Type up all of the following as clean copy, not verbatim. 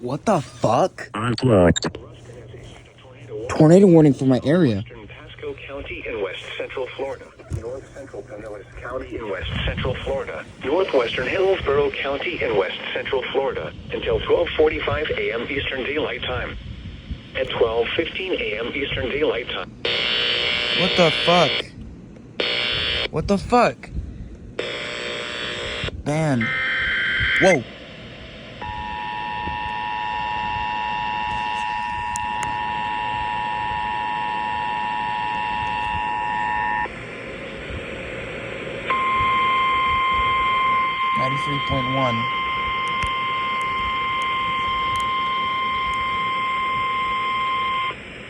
What the fuck? Unplugged. Tornado warning for my area. Western Pasco County in west central Florida. North central Pinellas County in west central Florida. Northwestern Hillsborough County in west central Florida until 12:45 a.m. Eastern Daylight Time. At 12:15 a.m. Eastern Daylight Time. What the fuck? What the fuck? Banned. Whoa. .1.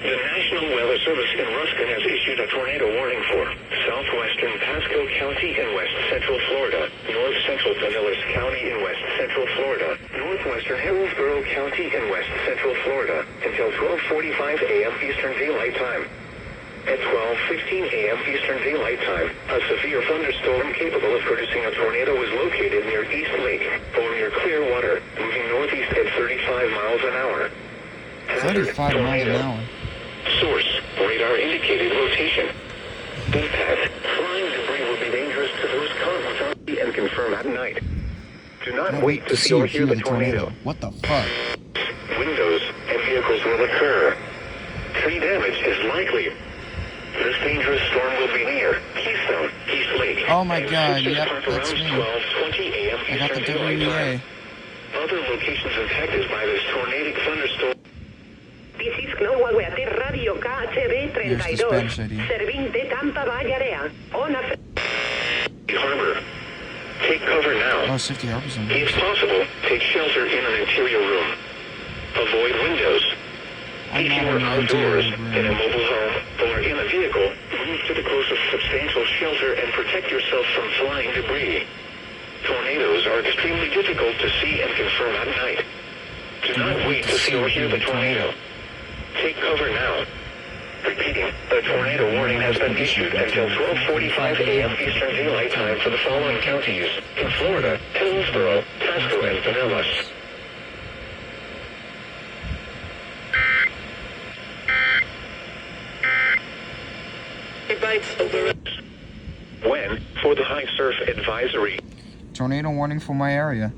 The National Weather Service in Ruskin has issued a tornado warning for southwestern Pasco County in west central Florida, north central Pinellas County in west central Florida, northwestern Hillsborough County in west central Florida until 12:45 a.m. Eastern Daylight Time. At 12:15 a.m. Eastern Daylight Time, a severe thunderstorm capable of producing a tornado is located near East Lake or near Clearwater, moving northeast at 35 miles an hour. 35 miles an hour. Source, radar indicated rotation. Impact, flying debris will be dangerous to those caught on TV and confirm at night. Do not wait to see or hear the tornado. What the fuck? Windows and vehicles will occur. Tree damage is likely. This dangerous storm will be near Keystone, East Lake. Oh my god, Systems yep, park that's around me. 12:20 a.m. I got the Eastern Daylight Time. WEA. Other locations affected by this tornadic thunderstorm. This is Knowawea Radio KHB Here's the Spanish 32, ID. Servint Tampa Bay Area. On a Harbor. Take cover now. Oh, safety harbors in there. If possible, take shelter in an interior room. Avoid windows. I'm If not you in are the outdoors, interior in a room. mobile home, or in a vehicle, move to the closest substantial shelter and protect yourself from flying debris. Tornadoes are extremely difficult to see and confirm at night. Do not wait to see or hear the tornado. Take cover now. Repeating, a tornado warning has been issued until 12:45 a.m. Eastern Daylight Time for the following counties in Florida: Hillsborough, Pasco, and Pinellas. When, for the high surf advisory. Tornado warning for my area.